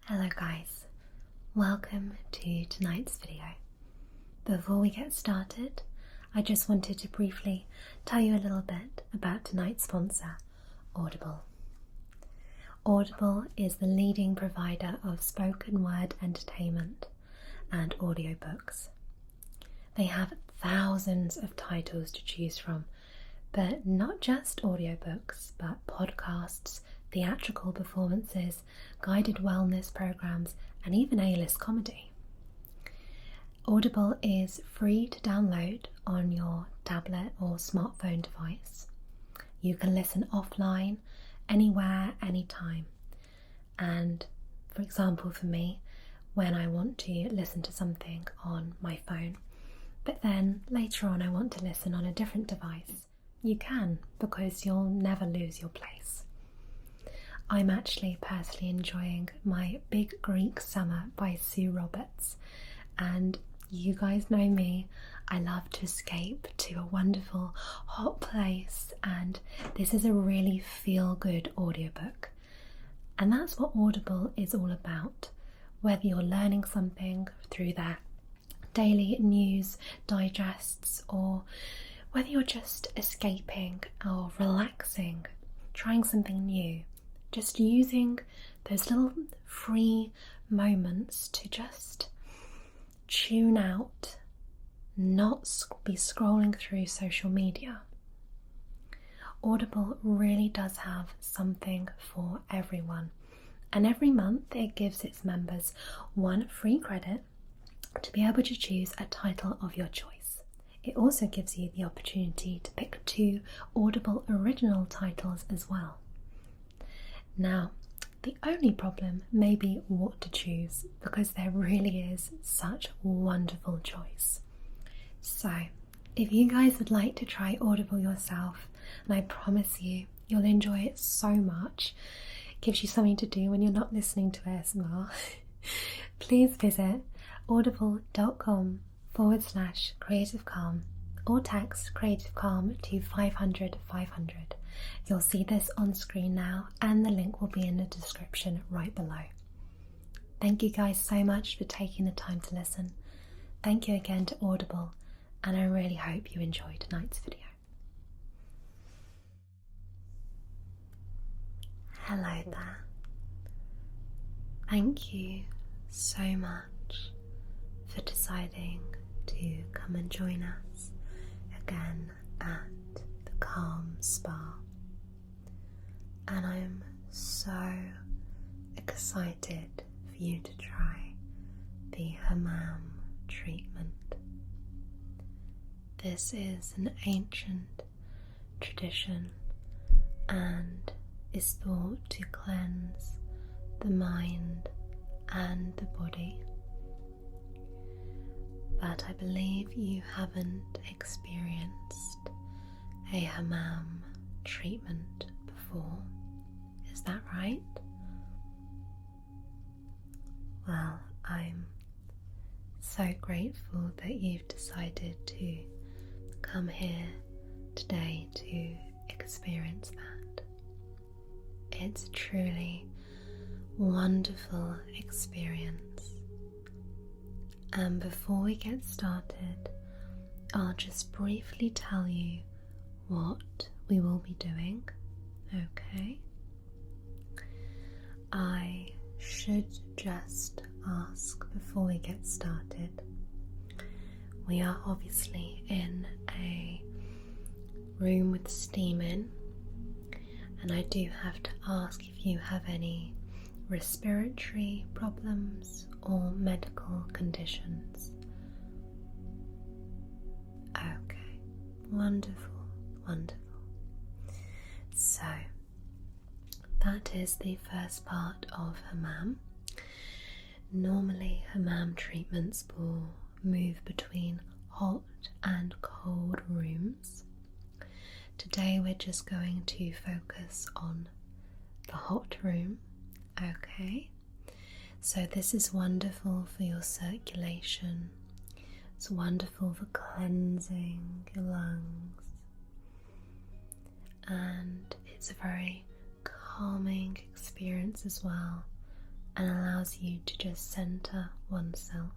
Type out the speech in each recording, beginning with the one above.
Hello guys, welcome to tonight's video. Before we get started, I just wanted to briefly tell you a little bit about tonight's sponsor, Audible. Audible is the leading provider of spoken word entertainment and audiobooks. They have thousands of titles to choose from, but not just audiobooks, but podcasts, theatrical performances, guided wellness programs, and even A-list comedy. Audible is free to download on your tablet or smartphone device. You can listen offline, anywhere, anytime. And for example, for me, when I want to listen to something on my phone, but then later on I want to listen on a different device, you can, because you'll never lose your place. I'm actually personally enjoying My Big Greek Summer by Sue Roberts, and you guys know me, I love to escape to a wonderful hot place, and this is a really feel-good audiobook. And that's what Audible is all about, whether you're learning something through their daily news digests, or whether you're just escaping or relaxing, trying something new. Just using those little free moments to just tune out, not be scrolling through social media. Audible really does have something for everyone, and every month it gives its members one free credit to be able to choose a title of your choice. It also gives you the opportunity to pick 2 Audible original titles as well. Now, the only problem may be what to choose, because there really is such a wonderful choice. So, if you guys would like to try Audible yourself, and I promise you, you'll enjoy it so much, it gives you something to do when you're not listening to ASMR, please visit audible.com/Creative Calm or text Creative Calm to 500 500. You'll see this on screen now, and the link will be in the description right below. Thank you guys so much for taking the time to listen. Thank you again to Audible, and I really hope you enjoyed tonight's video. Hello there. Thank you so much for deciding to come and join us again at the Calm Spa. And I'm so excited for you to try the Hammam treatment. This is an ancient tradition and is thought to cleanse the mind and the body. But I believe you haven't experienced a Hammam treatment before. Is that right? Well, I'm so grateful that you've decided to come here today to experience that. It's a truly wonderful experience. And before we get started, I'll just briefly tell you what we will be doing, okay? I should just ask before we get started. We are obviously in a room with steam in, and I do have to ask if you have any respiratory problems or medical conditions. Okay, wonderful, wonderful. So, that is the first part of Hammam. Normally, Hammam treatments will move between hot and cold rooms. Today we're just going to focus on the hot room, okay? So this is wonderful for your circulation. It's wonderful for cleansing your lungs. And it's a very calming experience as well, and allows you to just center oneself.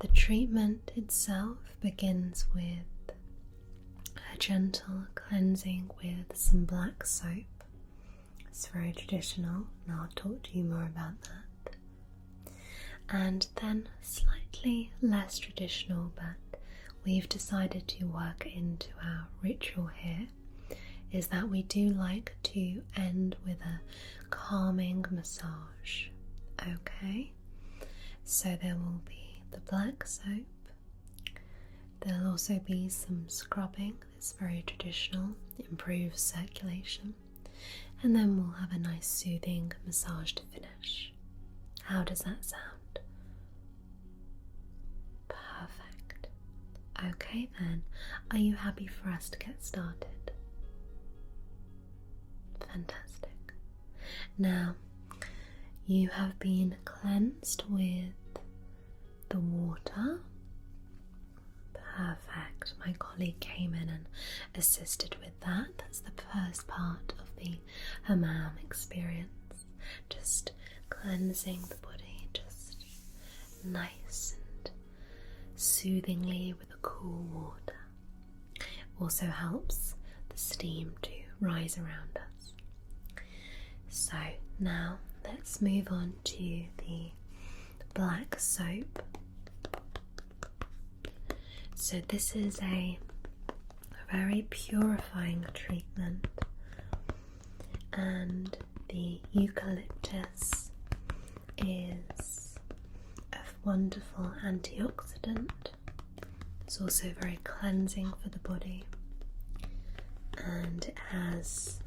The treatment itself begins with a gentle cleansing with some black soap. It's very traditional, and I'll talk to you more about that. And then slightly less traditional, but we've decided to work into our ritual here, is that we do like to end with a calming massage. Okay, so there will be the black soap. There'll also be some scrubbing. It's very traditional, improves circulation, and then we'll have a nice soothing massage to finish. How does that sound? Perfect. Okay then, are you happy for us to get started? Fantastic. Now, you have been cleansed with the water. Perfect. My colleague came in and assisted with that. That's the first part of the Hammam experience. Just cleansing the body, just nice and soothingly with the cool water. Also helps the steam to rise around us. So now let's move on to the black soap. So this is a very purifying treatment, and the eucalyptus is a wonderful antioxidant. It's also very cleansing for the body, and it has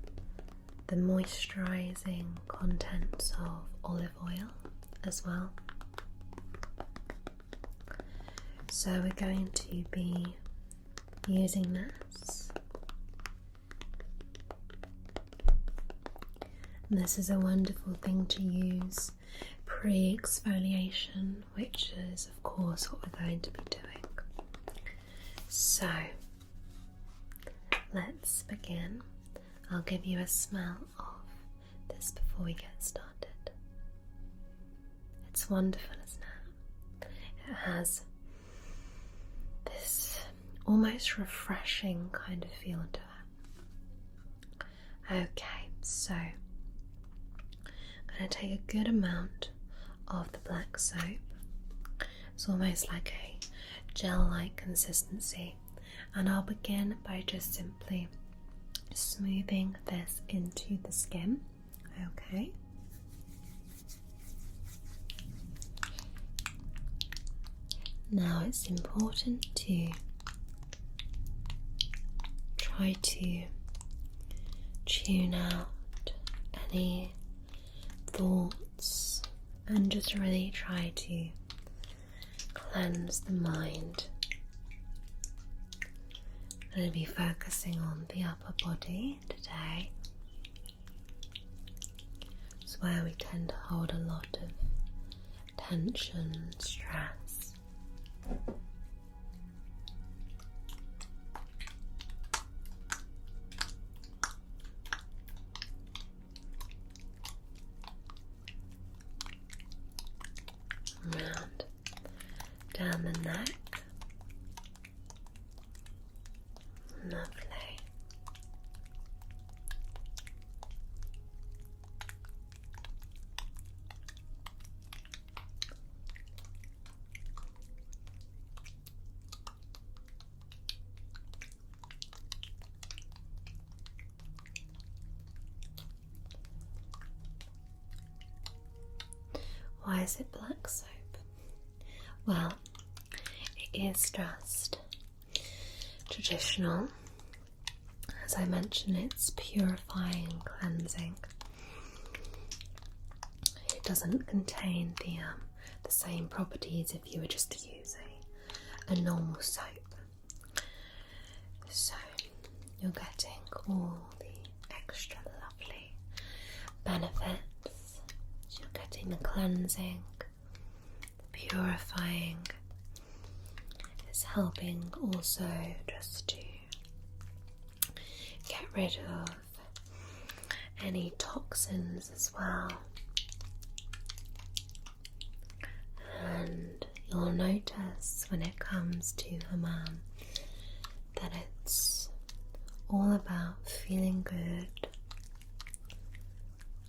the moisturizing contents of olive oil as well. So we're going to be using this. And this is a wonderful thing to use pre-exfoliation, which is of course what we're going to be doing. So let's begin. I'll give you a smell of this before we get started. It's wonderful, isn't it? It has this almost refreshing kind of feel to it. Okay, so I'm going to take a good amount of the black soap. It's almost like a gel-like consistency, and I'll begin by just simply smoothing this into the skin. Okay. Now it's important to try to tune out any thoughts and just really try to cleanse the mind. I'm going to be focusing on the upper body today. It's where we tend to hold a lot of tension and stress. Round down the neck. Lovely. Why is it black soap? Well, it is just traditional. As I mentioned, it's purifying, cleansing. It doesn't contain the same properties if you were just to use a normal soap. So you're getting all the extra lovely benefits. You're getting the cleansing, the purifying. It's helping also just to get rid of any toxins as well. And you'll notice when it comes to Hammam that it's all about feeling good,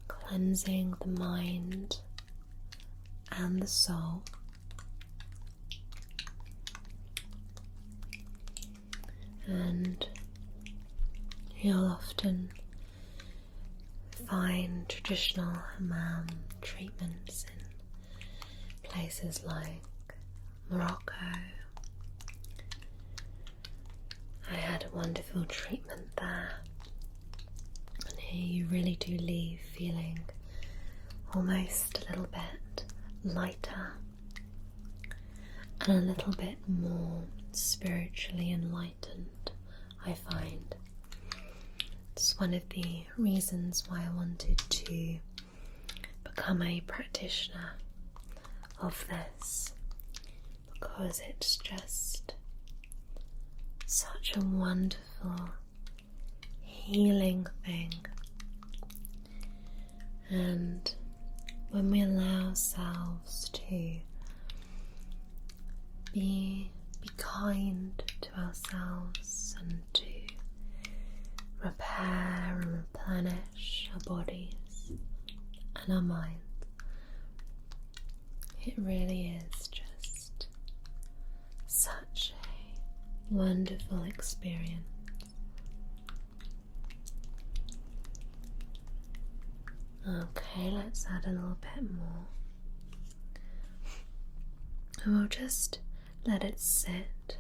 cleansing the mind and the soul, and you'll often find traditional Hammam treatments in places like Morocco. I had a wonderful treatment there, and here you really do leave feeling almost a little bit lighter and a little bit more spiritually enlightened, I find. It's one of the reasons why I wanted to become a practitioner of this, because it's just such a wonderful healing thing. And when we allow ourselves to be kind to ourselves and to repair and replenish our bodies and our minds, it really is just such a wonderful experience. Okay, let's add a little bit more. And we'll just let it sit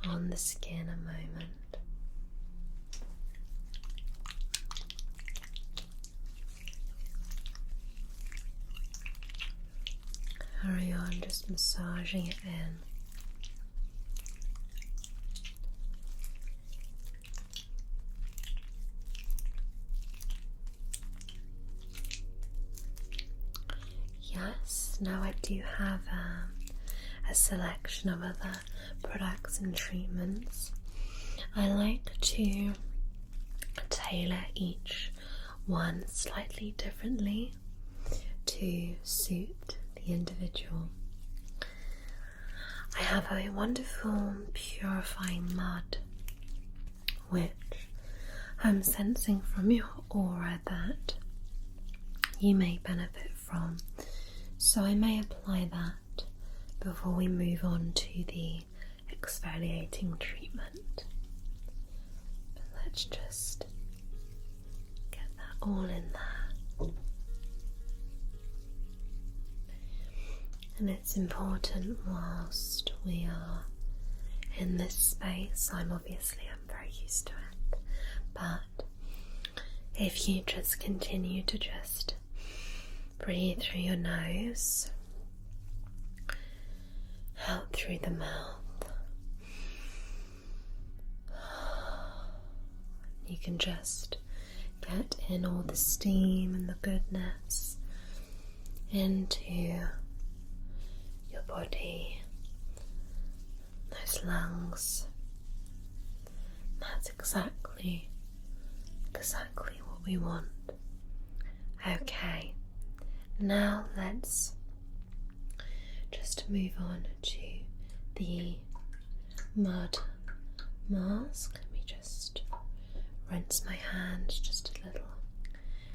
on the skin a moment. Carry on just massaging it in. Yes, now I do have a selection of other products and treatments. I like to tailor each one slightly differently to suit the individual. I have a wonderful purifying mud which I'm sensing from your aura that you may benefit from, so I may apply that before we move on to the exfoliating treatment. But let's just get that all in there. And it's important whilst we are in this space, I'm very used to it, but if you just continue to just breathe through your nose, out through the mouth, you can just get in all the steam and the goodness into your body, those lungs. That's exactly what we want. Okay, now let's just move on to the mud mask. Let me just rinse my hands just a little.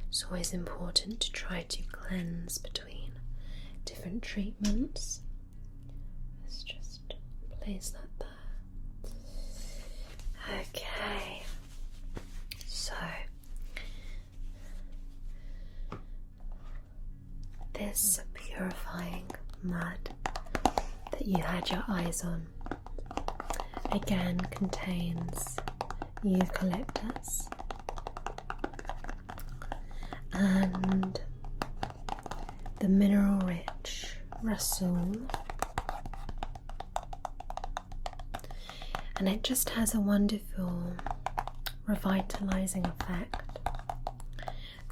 It's always important to try to cleanse between different treatments. Let's just place that there. Okay, so this purifying mud that you had your eyes on again contains eucalyptus and the mineral rich rasool, and it just has a wonderful revitalizing effect.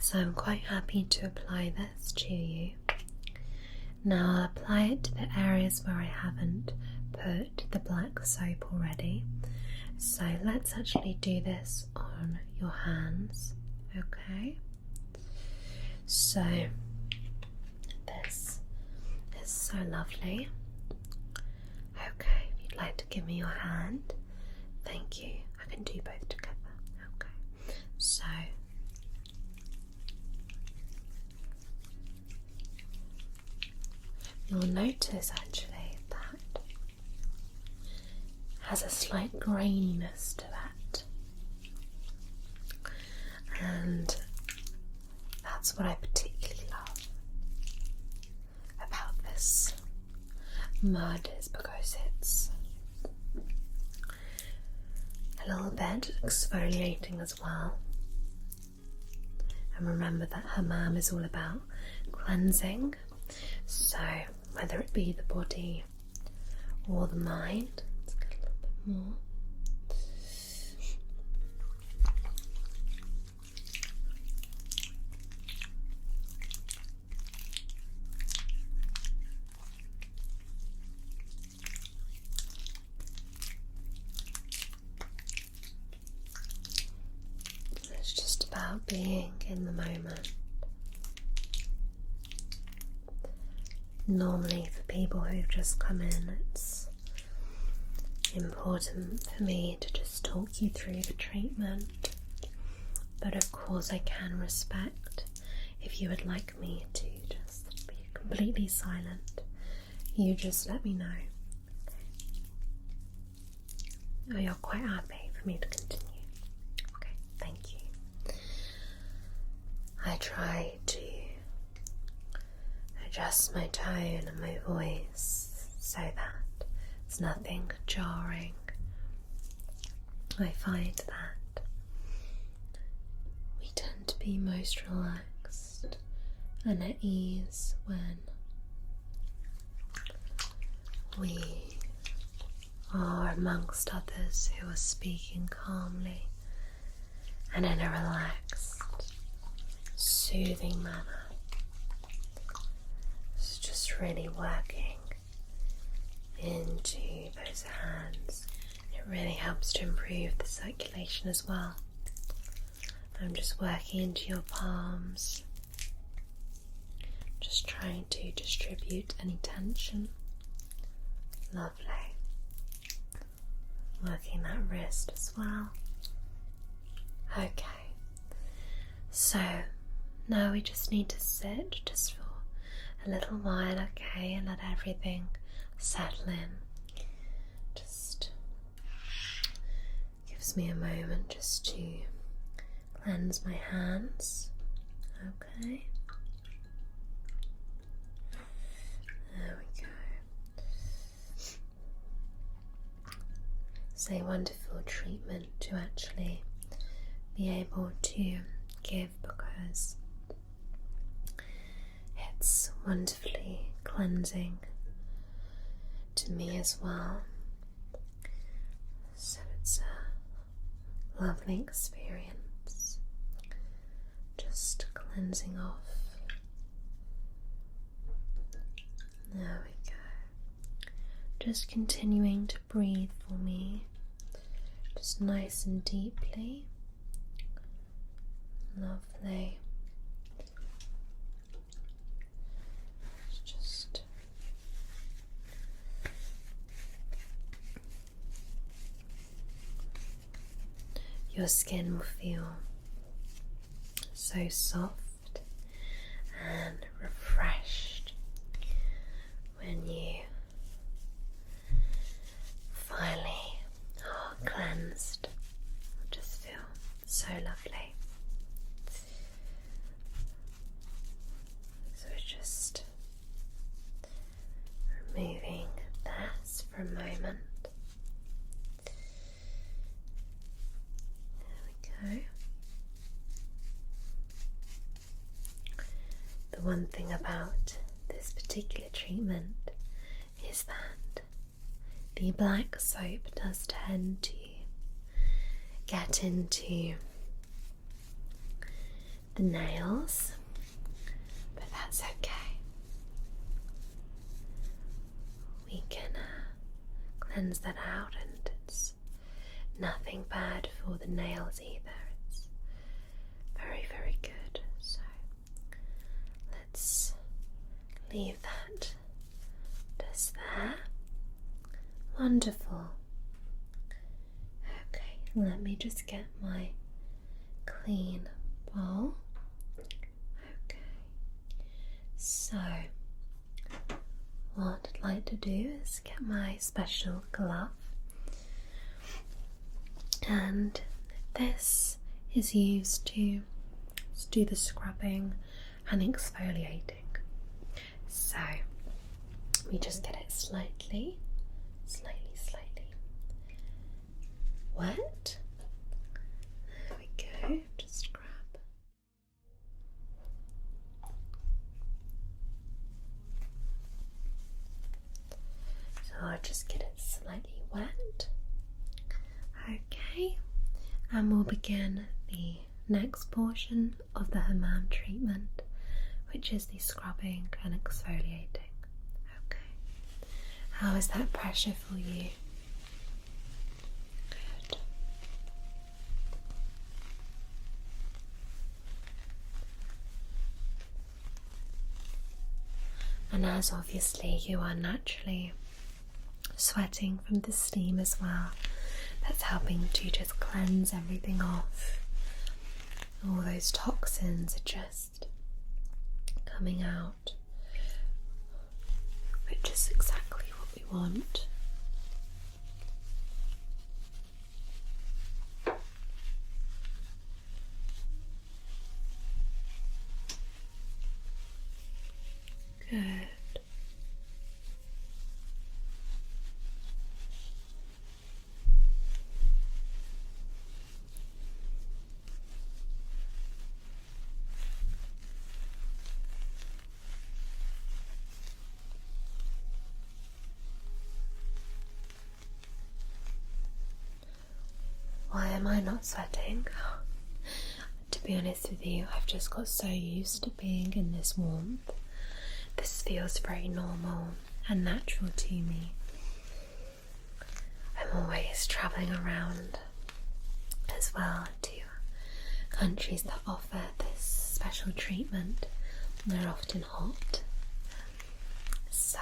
So I'm quite happy to apply this to you. Now I'll apply it to the areas where I haven't put the black soap already. So let's actually do this on your hands, Okay, so this is so lovely. Okay, if you'd like to give me your hand. Thank you. I can do both together. Okay, so you'll notice actually that it has a slight graininess to it, and that's what I particularly love about this mud, is because it's a little bit exfoliating as well. And remember that Hammam is all about cleansing, so whether it be the body or the mind. Let's get a little bit more. It's just about being in the moment. Normally for people who've just come in, it's important for me to just talk you through the treatment, but of course I can respect if you would like me to just be completely silent. You just let me know. Okay. Oh, you're quite happy for me to continue. Okay, thank you. I try to adjust my tone and my voice so that there's nothing jarring. I find that we tend to be most relaxed and at ease when we are amongst others who are speaking calmly and in a relaxed, soothing manner. It's just really working into those hands. It really helps to improve the circulation as well. I'm just working into your palms, just trying to distribute any tension. Lovely. Working that wrist as well. Okay, so now we just need to sit just for a little while, okay, and let everything settle in. Just gives me a moment just to cleanse my hands. Okay, there we go. It's a wonderful treatment to actually be able to give, because it's wonderfully cleansing to me as well. So it's a lovely experience, just cleansing off. There we go. Just continuing to breathe for me, just nice and deeply. Lovely. Just your skin will feel so soft and refreshed when you finally are cleansed. It'll just feel so lovely. So just removing this for a moment. There we go. The one thing about this particular treatment is that the black soap does tend to get into the nails, but that's okay. We can cleanse that out, and it's nothing bad for the nails either. It's very, leave that just there. Wonderful. Okay, let me just get my clean bowl. Okay, so what I'd like to do is get my special glove, and this is used to do the scrubbing and exfoliating. So we just get it slightly wet. There we go, just grab. So I'll just get it slightly wet. Okay, and we'll begin the next portion of the Hammam treatment, which is the scrubbing and exfoliating. Okay, how is that pressure for you? Good. And as obviously you are naturally sweating from the steam as well, that's helping to just cleanse everything off. All those toxins are just coming out, which is exactly what we want. Good. Why am I not sweating? To be honest with you, I've just got so used to being in this warmth. This feels very normal and natural to me. I'm always travelling around as well to countries that offer this special treatment. They're often hot. So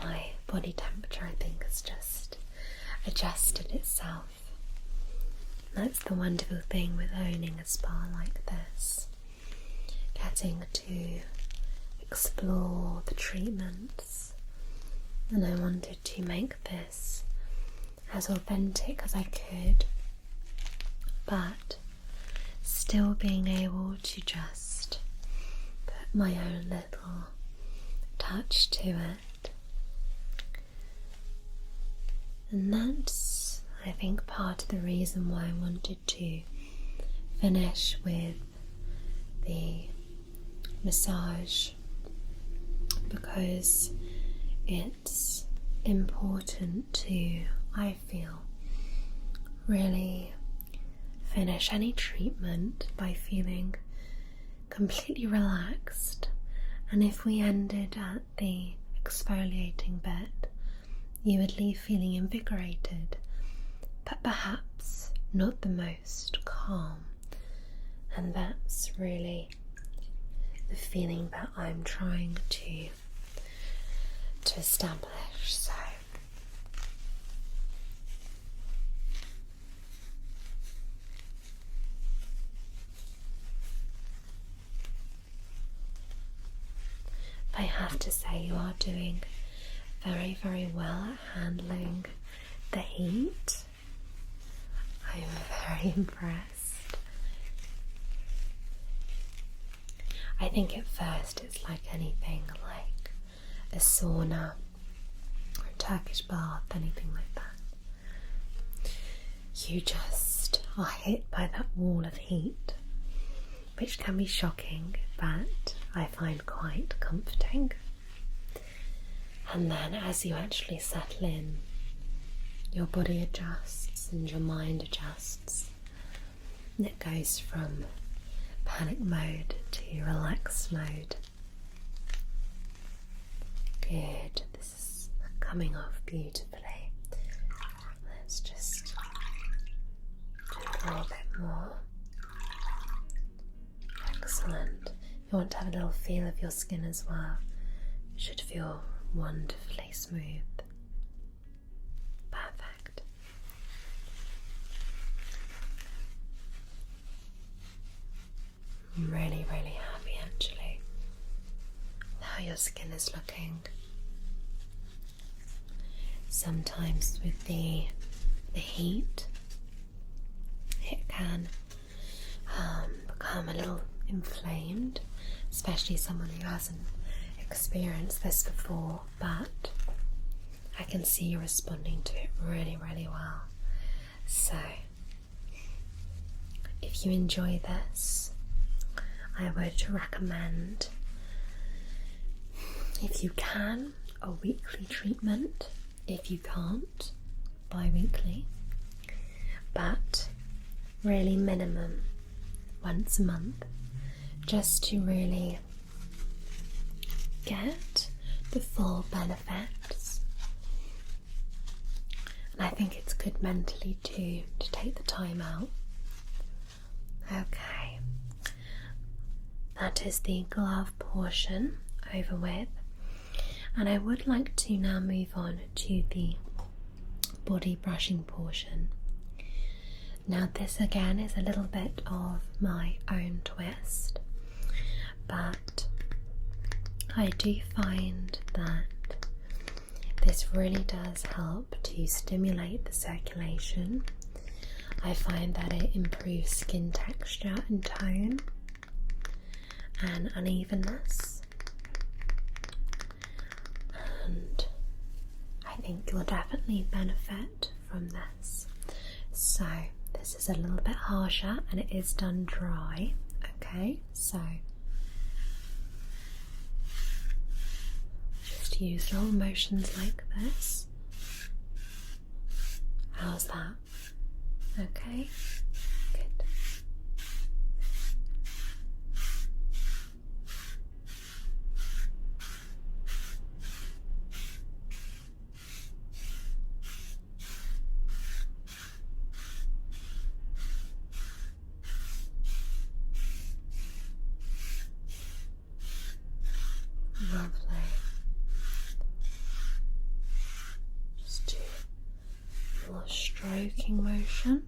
my body temperature, I think, has just adjusted itself. That's the wonderful thing with owning a spa like this. Getting to explore the treatments, and I wanted to make this as authentic as I could, but still being able to just put my own little touch to it. And that's, I think, part of the reason why I wanted to finish with the massage, because it's important to, I feel, really finish any treatment by feeling completely relaxed. And if we ended at the exfoliating bit, you would leave feeling invigorated, but perhaps not the most calm. And that's really the feeling that I'm trying to establish. So I have to say, you are doing very, very well at handling the heat. I'm very impressed. I think at first it's like anything, like a sauna or a Turkish bath, anything like that. You just are hit by that wall of heat, which can be shocking, but I find quite comforting. And then as you actually settle in, your body adjusts and your mind adjusts, and it goes from panic mode to relaxed mode. Good, this is coming off beautifully. Let's just do a little bit more. Excellent. You want to have a little feel of your skin as well. should feel wonderfully smooth. Perfect. I'm really, really happy actually with how your skin is looking. Sometimes with the heat, it can become a little inflamed, especially someone who hasn't experienced this before, but I can see you responding to it really, really well. So if you enjoy this, I would recommend, if you can, a weekly treatment. If you can't, bi-weekly, but really minimum once a month, just to really get the full benefits. And I think it's good mentally too to take the time out. Okay, that is the glove portion over with, and I would like to now move on to the body brushing portion. Now this again is a little bit of my own twist, but I do find that this really does help to stimulate the circulation. I find that it improves skin texture and tone and unevenness, and I think you'll definitely benefit from this. So this is a little bit harsher and it is done dry. Okay, so just use little motions like this. How's that? Okay, good. Lovely. Just do a little stroking motion.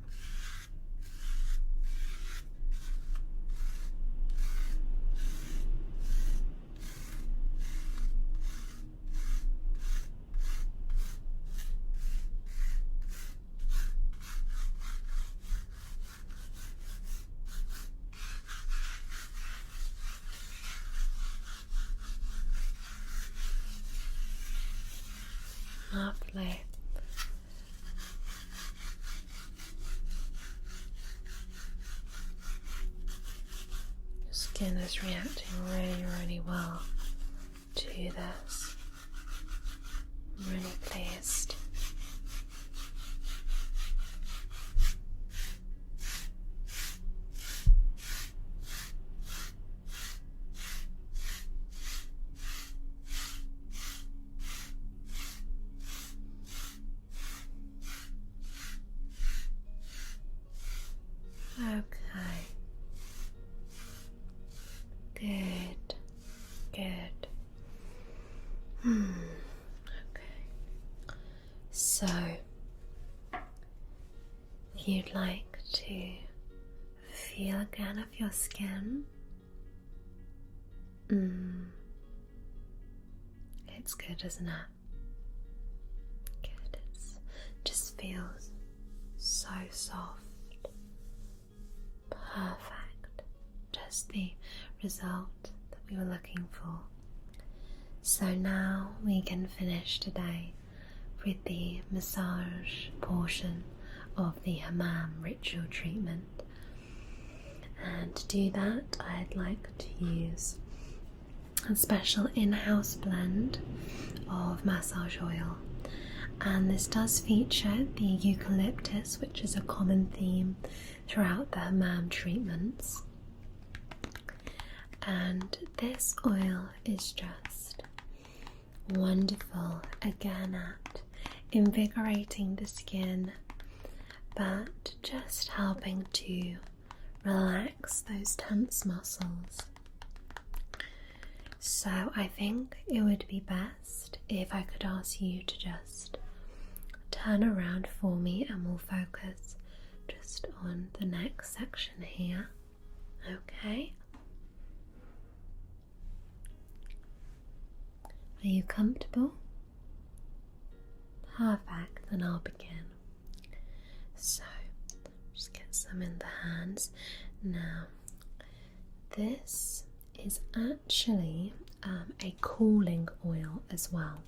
Lovely. Your skin is reacting really, really well to this. I'm really pleased. Okay. Good. Good. Okay. So, if you'd like to feel again of your skin, it's good, isn't it? Good. It just feels so soft. Perfect. Just the result that we were looking for. So now we can finish today with the massage portion of the Hammam ritual treatment. And to do that, I'd like to use a special in-house blend of massage oil. And this does feature the eucalyptus, which is a common theme throughout the Hammam treatments. And this oil is just wonderful again at invigorating the skin, but just helping to relax those tense muscles. So I think it would be best if I could ask you to just turn around for me and we'll focus just on the next section here. Okay? Are you comfortable? Perfect, then I'll begin. So, just get some in the hands. Now, this is actually a cooling oil as well.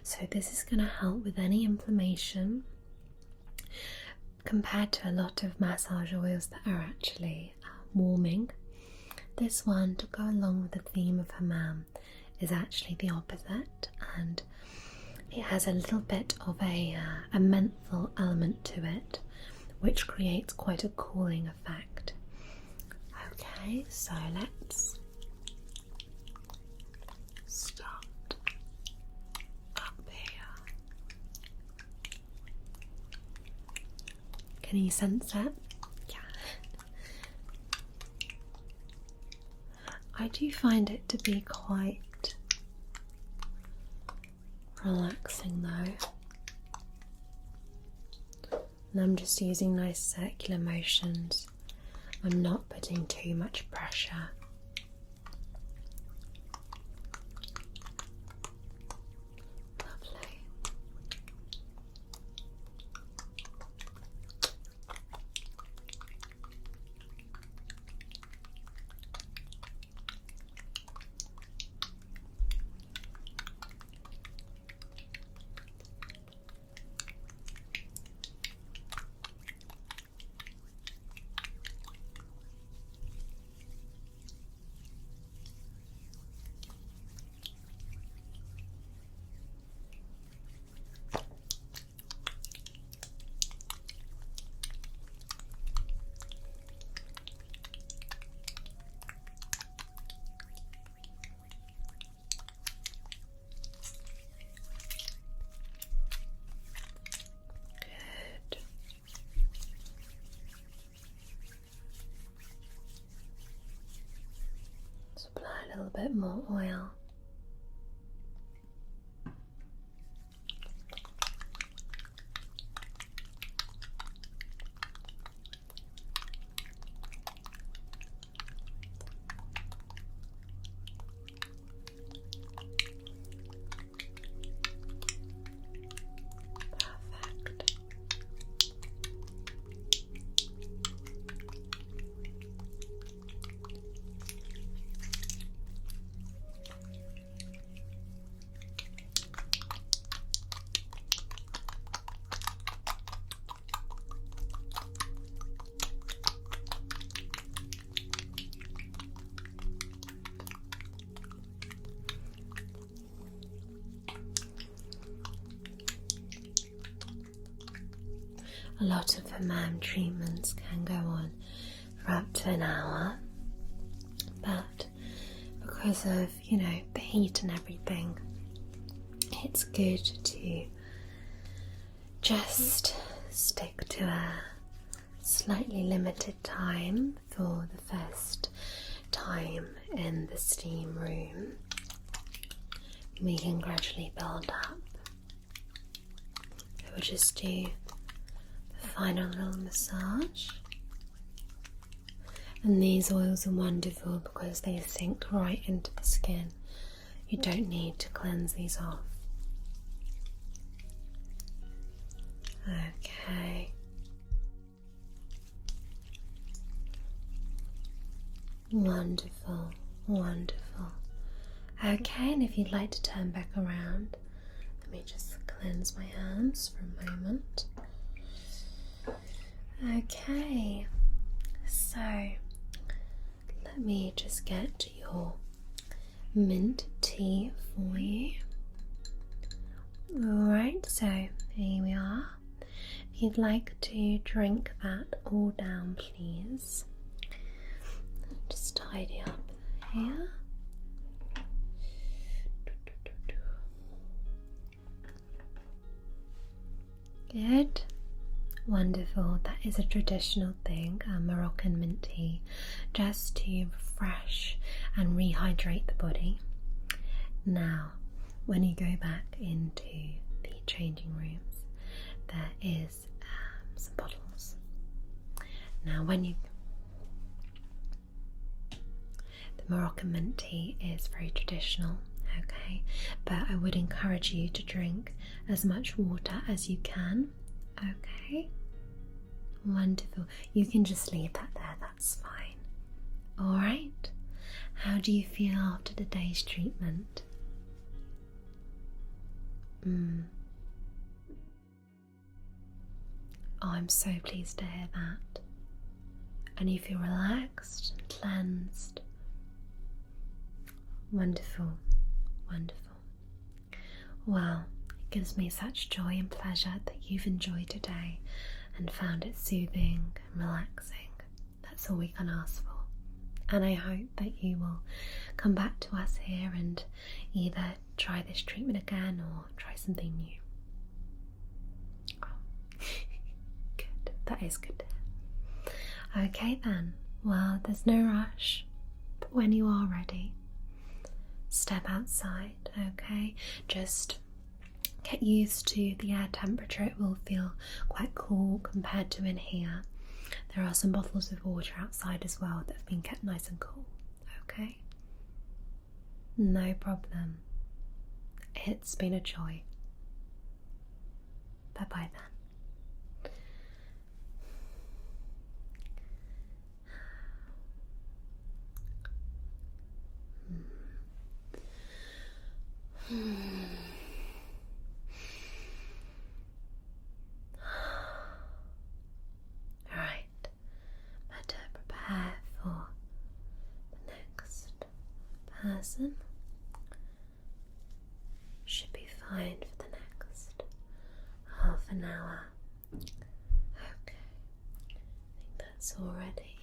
So this is going to help with any inflammation compared to a lot of massage oils that are actually warming. This one, to go along with the theme of Hammam, is actually the opposite, and it has a little bit of a menthol element to it, which creates quite a cooling effect. Okay, so let's start up here. Can you sense that? Yeah. I do find it to be quite relaxing though. And I'm just using nice circular motions. I'm not putting too much pressure. Lovely. Apply a little bit more oil. Perfect. A lot of Hammam treatments can go on for up to an hour, but because of, the heat and everything, it's good to just stick to a slightly limited time for the first time in the steam room. We can gradually build up. We'll just do final little massage, and these oils are wonderful because they sink right into the skin. You don't need to cleanse these off. Okay. Wonderful, wonderful. Okay, and if you'd like to turn back around, let me just cleanse my hands for a moment. Okay, so let me just get your mint tea for you. Alright, so here we are. If you'd like to drink that all down, please. Just tidy up here. Good. Wonderful. That is a traditional thing, Moroccan mint tea, just to refresh and rehydrate the body. Now, when you go back into the changing rooms, there is some bottles. Now, the Moroccan mint tea is very traditional, okay, but I would encourage you to drink as much water as you can, okay? Wonderful. You can just leave that there, that's fine. Alright? How do you feel after today's treatment? Oh, I'm so pleased to hear that. And you feel relaxed and cleansed. Wonderful, wonderful. Well, it gives me such joy and pleasure that you've enjoyed today and found it soothing and relaxing. That's all we can ask for. And I hope that you will come back to us here and either try this treatment again or try something new. Oh. Good, that is good. Okay then, well, there's no rush, but when you are ready, step outside, okay? Just get used to the air temperature. It will feel quite cool compared to in here. There are some bottles of water outside as well that have been kept nice and cool, okay? No problem. It's been a joy. Bye-bye then. Alright, better prepare for the next person. Should be fine for the next half an hour. Okay, I think that's all ready.